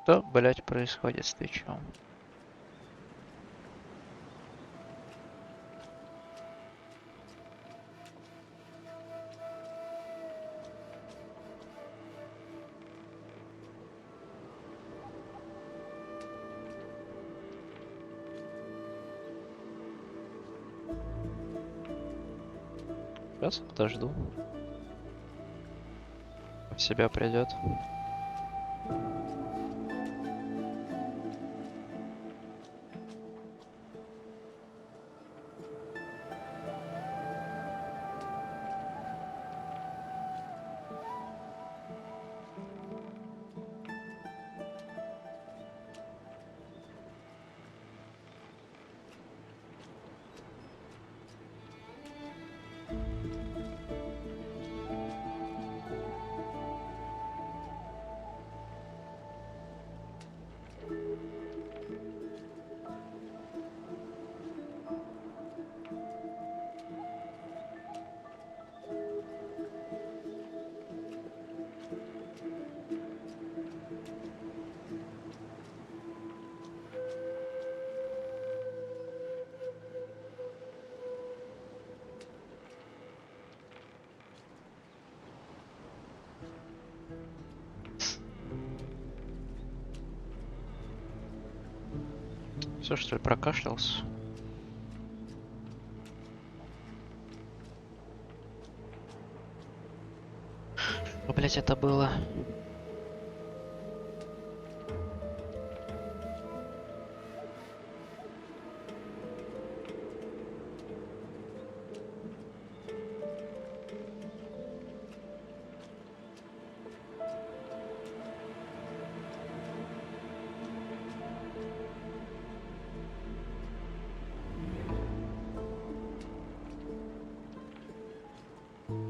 Что, блять, происходит с Твичом? Сейчас подожду. В себя придет. Все, что ли, прокашлялся? Что, блять, это было?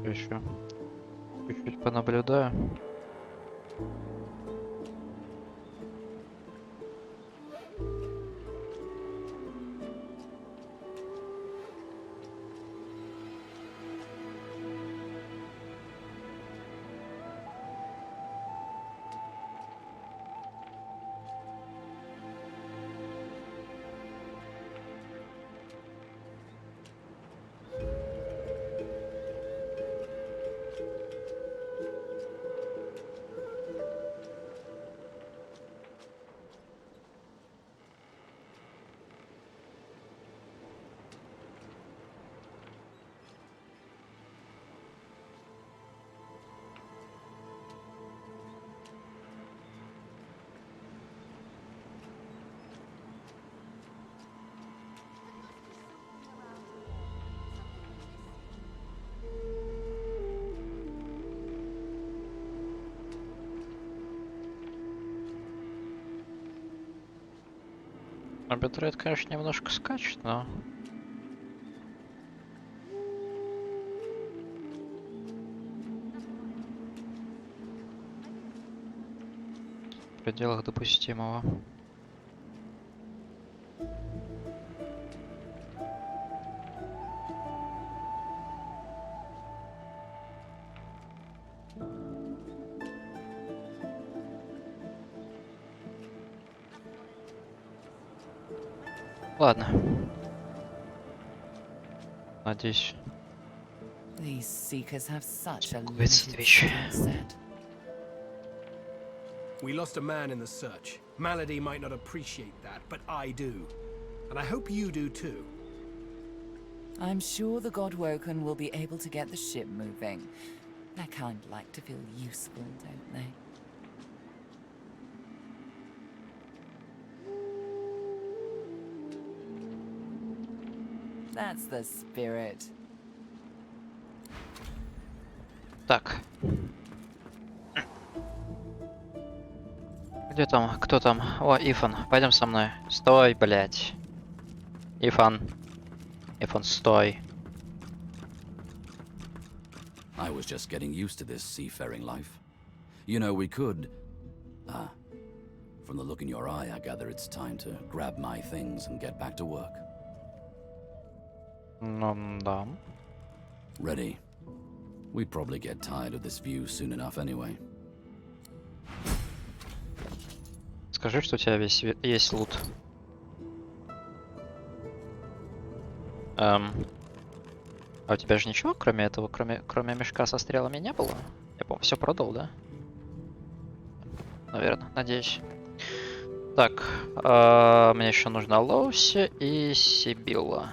Еще чуть-чуть понаблюдаю. Битрейт, конечно, немножко скачет, но... В пределах допустимого. Ладно. Надеюсь. These seekers have such a Успокоится limited Твич. skill set. We lost a man in the search. Malady might not appreciate that, but I do. And I hope you do too. I'm sure the Godwoken will be able to get the ship moving. Their kind like to feel useful, don't they? That's the spirit. Так. Где там? Кто там? О, Ифан, пойдем со мной. Стой, блять. Ифан. Ифан, стой. I was just getting used to this seafaring life. You know, we could... From the look in your eye, I gather it's time to grab my things and get back to work. Ну, да. Ready. We'd probably get tired of this view soon enough anyway. Скажи, что у тебя есть лут. А у тебя же ничего, кроме этого, кроме мешка со стрелами не было? Я, по-моему, все продал, да? Наверное, надеюсь. Так, мне еще нужна Лоуси и Сибилла.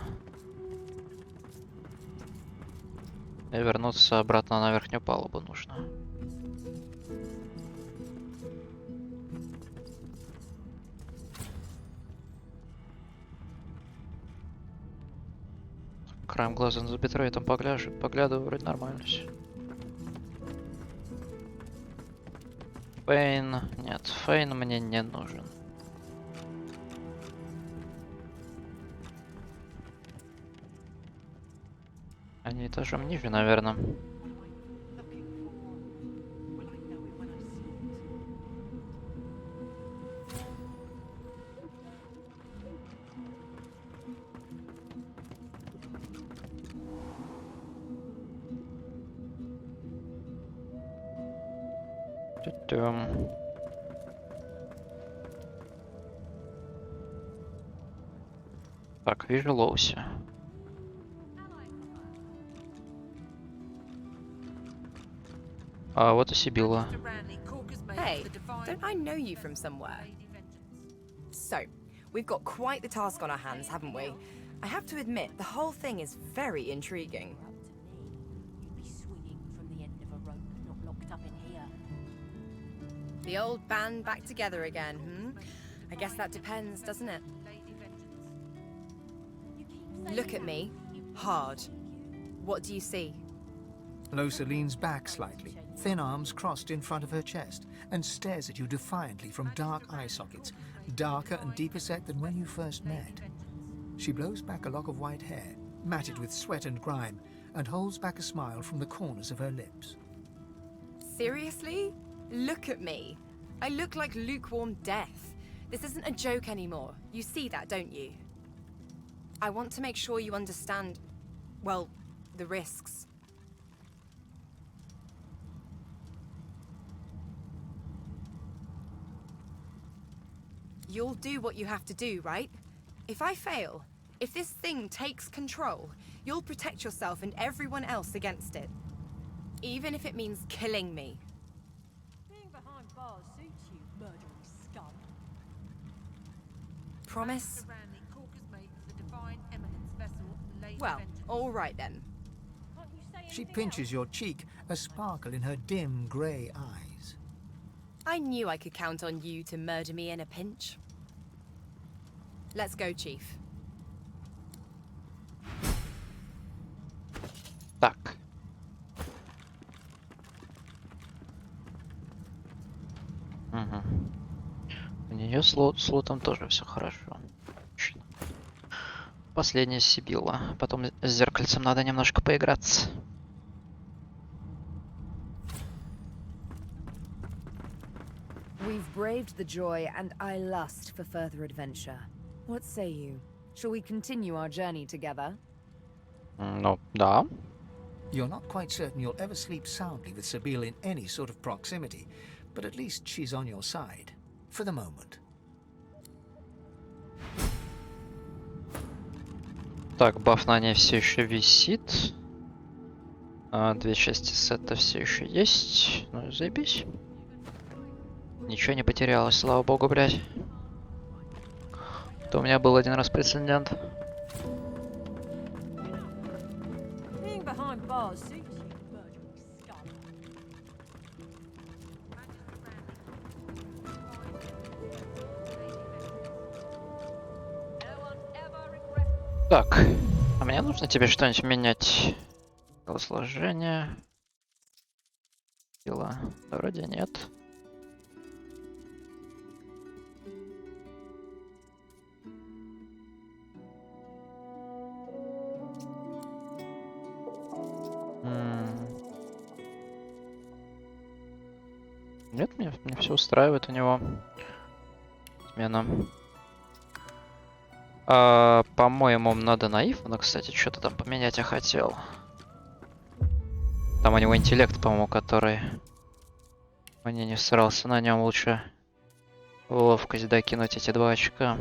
И вернуться обратно на верхнюю палубу нужно. Краем глаза за битрей поглядываю, вроде нормально все. Фейн. Нет, Фейн мне не нужен. Они этажом ниже, наверное. Тю-тюм. Так, вижу Лоуси. А вот и Сибилла. Hey, don't I know you from somewhere? So, we've got quite the task on our hands, haven't we? I have to admit, the whole thing is very intriguing. You'd be swinging from the end of a rope, not locked up in here. The old band back together again, I guess that depends, doesn't it? Look at me. Hard. What do you see? Losa leans back slightly, thin arms crossed in front of her chest, and stares at you defiantly from dark eye sockets, darker and deeper set than when you first met. She blows back a lock of white hair, matted with sweat and grime, and holds back a smile from the corners of her lips. Seriously? Look at me. I look like lukewarm death. This isn't a joke anymore. You see that, don't you? I want to make sure you understand, well, the risks. You'll do what you have to do, right? If I fail, if this thing takes control, you'll protect yourself and everyone else against it. Even if it means killing me. Being behind bars suits you, murdering scum. Promise? Well, all right then. Can't you say She anything pinches your cheek, a sparkle in her dim grey eyes. I knew I could count on you to murder me in a pinch. Let's go, Chief. Так. Угу. У нее с лутом тоже все хорошо. Отлично. Последняя Сибилла. Потом с зеркальцем надо немножко поиграться. We've braved the joy, and I lust for further adventure. What say you? Shall we continue our journey together? Ну, да. You're not quite certain you'll ever sleep soundly with Sabine in any sort of proximity, but at least she's on your side. For the moment. Так, баф на ней все еще висит. Две части сета все еще есть. Ну, заебись. Ничего не потерялось, слава богу, блядь. То у меня был один раз прецедент. Being behind bars suits you, murdering scum. Так, а мне нужно тебе что-нибудь менять? Телосложение. Дела. Да, вроде нет. Нет, мне все устраивает у него. Смена. По-моему, надо на Ифана, кстати, что-то там поменять я хотел. Там у него интеллект, по-моему, который... Мне не срался на нем лучше. Ловкость докинуть эти 2 очка.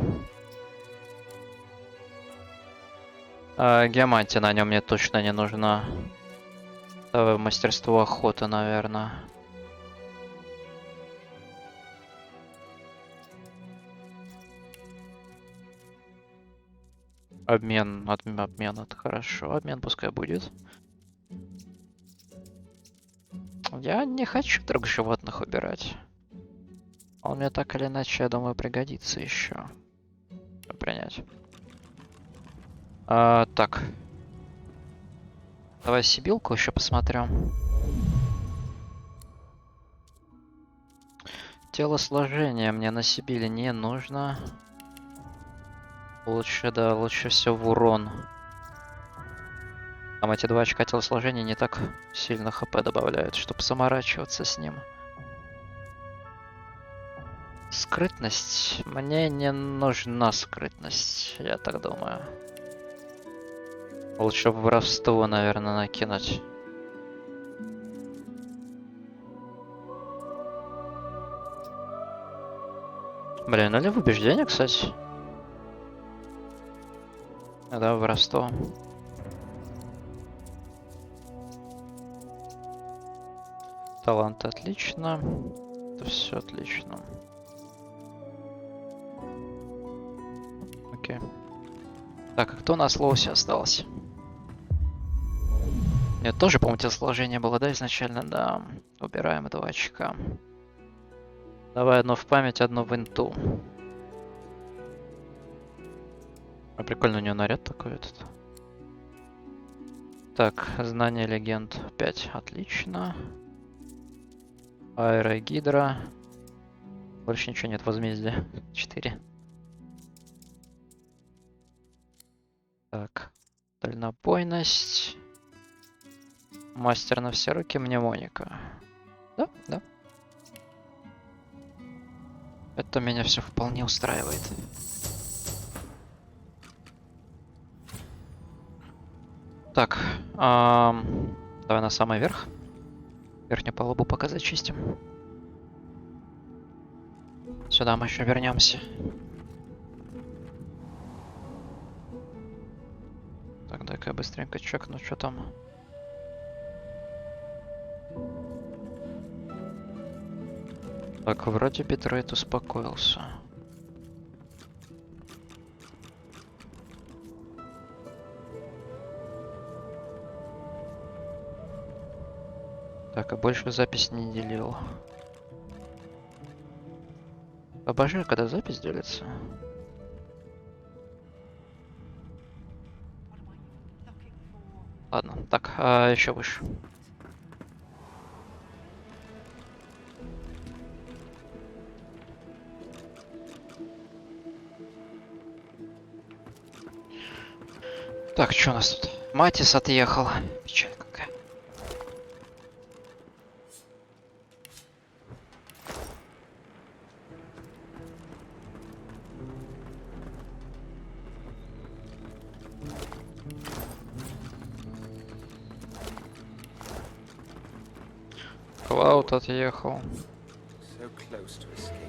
Геомантия на нем мне точно не нужна. Давай мастерство охоты, наверное. Обмен, обмен, это хорошо. Обмен пускай будет. Я не хочу вдруг животных убирать. Он мне так или иначе, я думаю, пригодится еще. Принять. Так. Давай сибилку еще посмотрим. Телосложение мне на Сибили не нужно. Лучше, да, лучше все в урон. Там эти 2 очка телосложения не так сильно хп добавляют, чтобы заморачиваться с ним. Скрытность. Мне не нужна скрытность, я так думаю. Лучше воровство, наверное, накинуть. Блин, или в убеждение, кстати. Да, воровство. Талант отлично. Это все отлично. Окей. Так, а кто на Лоусе остался? Нет, тоже, по-моему, телосложение было, да, изначально? Да. Убираем 2 очка. Давай одно в память, одно в инту. Прикольно, у него наряд такой этот. Так, знание легенд 5. Отлично. Аэрогидра. Больше ничего нет, возмездия. 4. Так. Дальнобойность. Мастер на все руки, мнемоника. Да, да. Это меня все вполне устраивает. Так, давай на самый верх. Верхнюю палубу пока зачистим. Сюда мы еще вернемся. Так, дай-ка я быстренько чекну, что там. Так, вроде битрейт успокоился. Так, а больше запись не делил. Обожаю, когда запись делится. Ладно, так, еще выше. Так, что у нас тут? Матис отъехал. Печаль какая. Клауд отъехал. So close to escaping.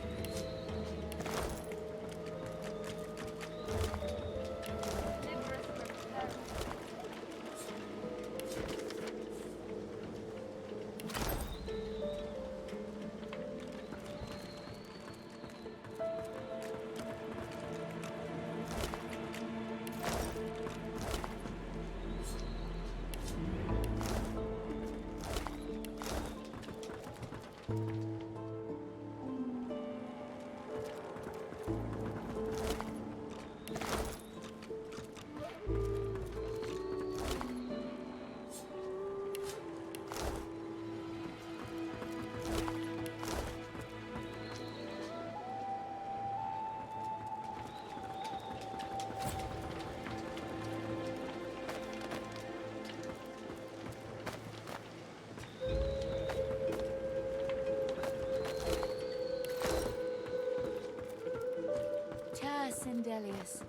Sindelius,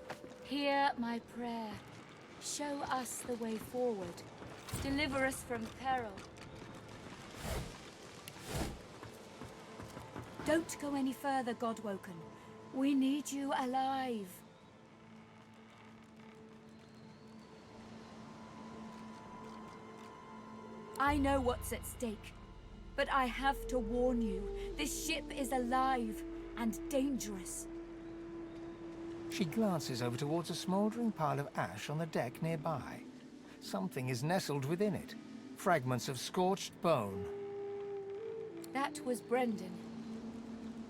hear my prayer. Show us the way forward. Deliver us from peril. Don't go any further, Godwoken. We need you alive. I know what's at stake, but I have to warn you. This ship is alive and dangerous. She glances over towards a smouldering pile of ash on the deck nearby. Something is nestled within it. Fragments of scorched bone. That was Brendan.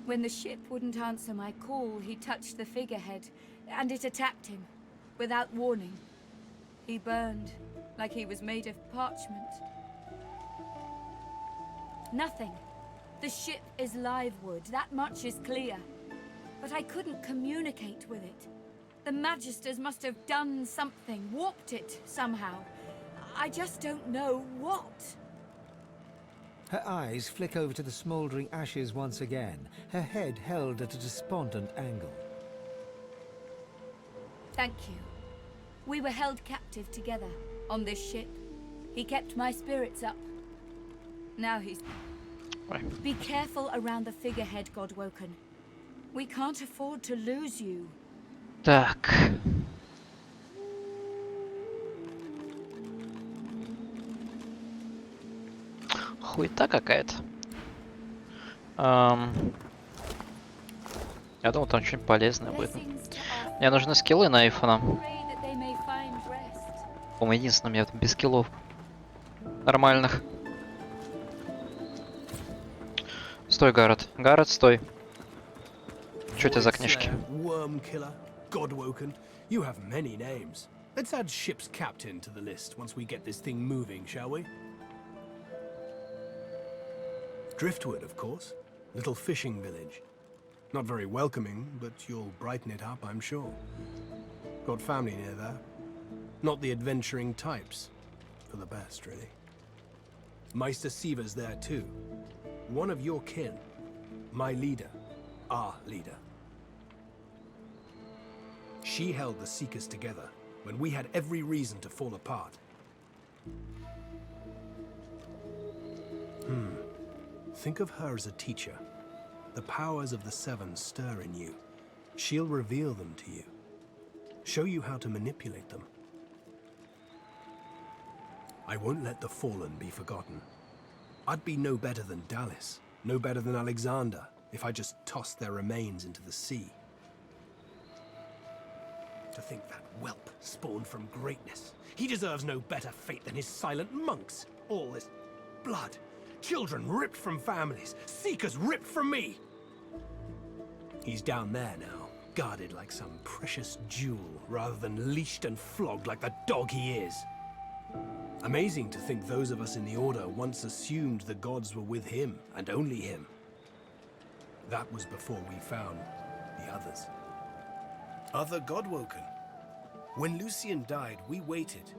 When the ship wouldn't answer my call, he touched the figurehead, and it attacked him, without warning. He burned, like he was made of parchment. Nothing. The ship is live wood, that much is clear. But I couldn't communicate with it. The Magisters must have done something, warped it somehow. I just don't know what. Her eyes flick over to the smouldering ashes once again, her head held at a despondent angle. Thank you. We were held captive together on this ship. He kept my spirits up. Now he's... Right. Be careful around the figurehead, Godwoken. We can't afford to lose you. Так. Хуета какая-то. Я думал, там что-нибудь полезное будет. Мне нужны скиллы на Эйфона. По-моему, единственное, у меня там без скиллов нормальных. Стой, Гаррет. Гаррет, стой. Что это за книжки? Worm killer, Godwoken. You have many names. Let's add ship's captain to the list once we get this thing moving, shall we? Driftwood, of course. Little fishing village. Not very welcoming, but you'll brighten it up, I'm sure. Got family near there. Not the adventuring types. For the best, really. Meister Siva's there too. One of your kin. My leader. Our leader. She held the Seekers together when we had every reason to fall apart. Think of her as a teacher. The powers of the Seven stir in you. She'll reveal them to you. Show you how to manipulate them. I won't let the Fallen be forgotten. I'd be no better than Dallas, no better than Alexander, if I just tossed their remains into the sea. To think that whelp spawned from greatness. He deserves no better fate than his silent monks. All this blood. Children ripped from families. Seekers ripped from me. He's down there now, guarded like some precious jewel, rather than leashed and flogged like the dog he is. Amazing to think those of us in the Order once assumed the gods were with him, and only him. That was before we found the others. Other Godwoken. When Lucian died, we waited,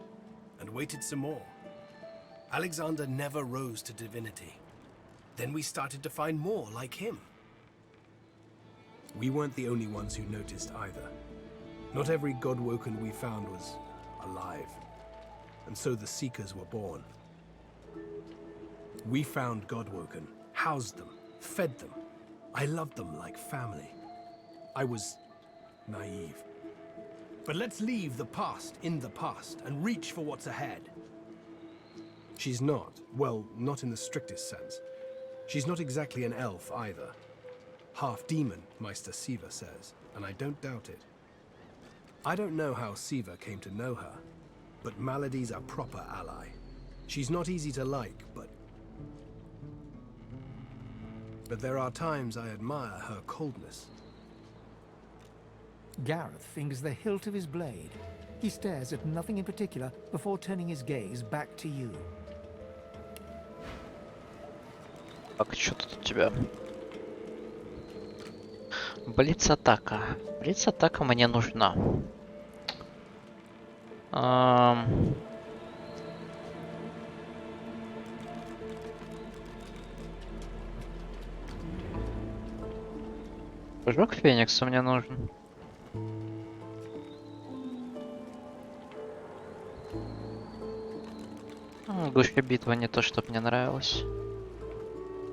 and waited some more. Alexander never rose to divinity. Then we started to find more like him. We weren't the only ones who noticed either. Not every Godwoken we found was alive. And so the Seekers were born. We found Godwoken, housed them, fed them. I loved them like family. I was naive. But let's leave the past in the past and reach for what's ahead. She's not, well, not in the strictest sense. She's not exactly an elf either. Half demon, Meister Siva says, and I don't doubt it. I don't know how Siva came to know her, but Malady's a proper ally. She's not easy to like, but there are times I admire her coldness. Gareth fingers the hilt of his blade. He stares at nothing in particular before turning his gaze back to you. Так, что тут у тебя? Блиц-атака. Блиц-атака мне нужна. Прыжок Феникса мне нужен. Гуща битва не то, что мне нравилось.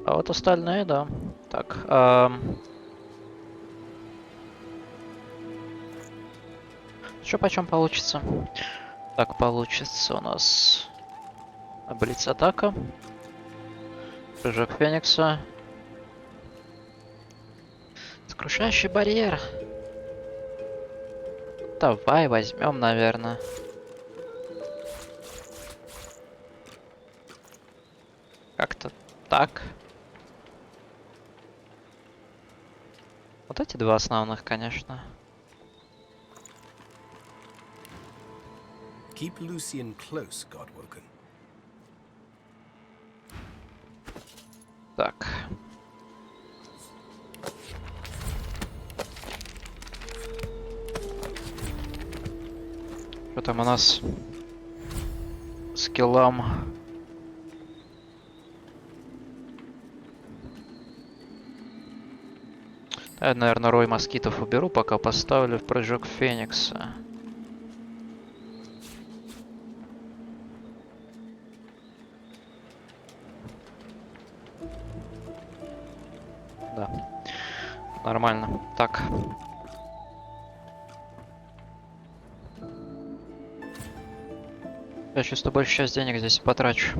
А вот остальные, да. Так, что почем получится? Так, получится у нас блиц-атака, прыжок Феникса, сокрушающий барьер. Давай возьмем, наверное. Как-то так. Вот эти два основных, конечно. Keep Lucian close, Godwoken. Так. Что там у нас? Скиллам. Я, наверное, рой москитов уберу, пока поставлю в прыжок Феникса. Да. Нормально. Так. Я чувствую, большую часть денег здесь потрачу.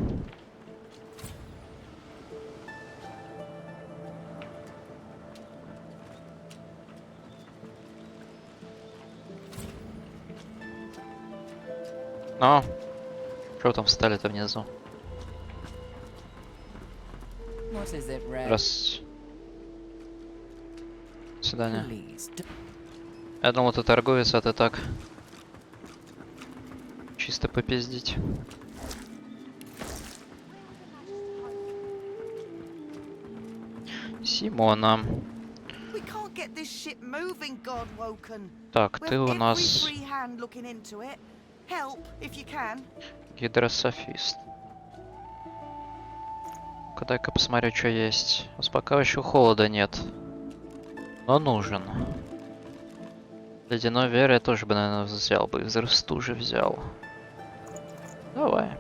Но, что там встали-то внизу? What is it, Red? Здравствуйте. До свидания. Please, Я думал, ты торговец, а ты так. Чисто попиздить. Симона. We can't get this ship moving, Godwoken. Так, ты у Well, every нас free hand looking into it. Help if you can. гидрософист. Дай-ка посмотрю, что есть. Успокаивающего холода нет. Но нужен. Ледяной веер я тоже бы, наверное, взял бы. Взрыв стужи взял. Давай.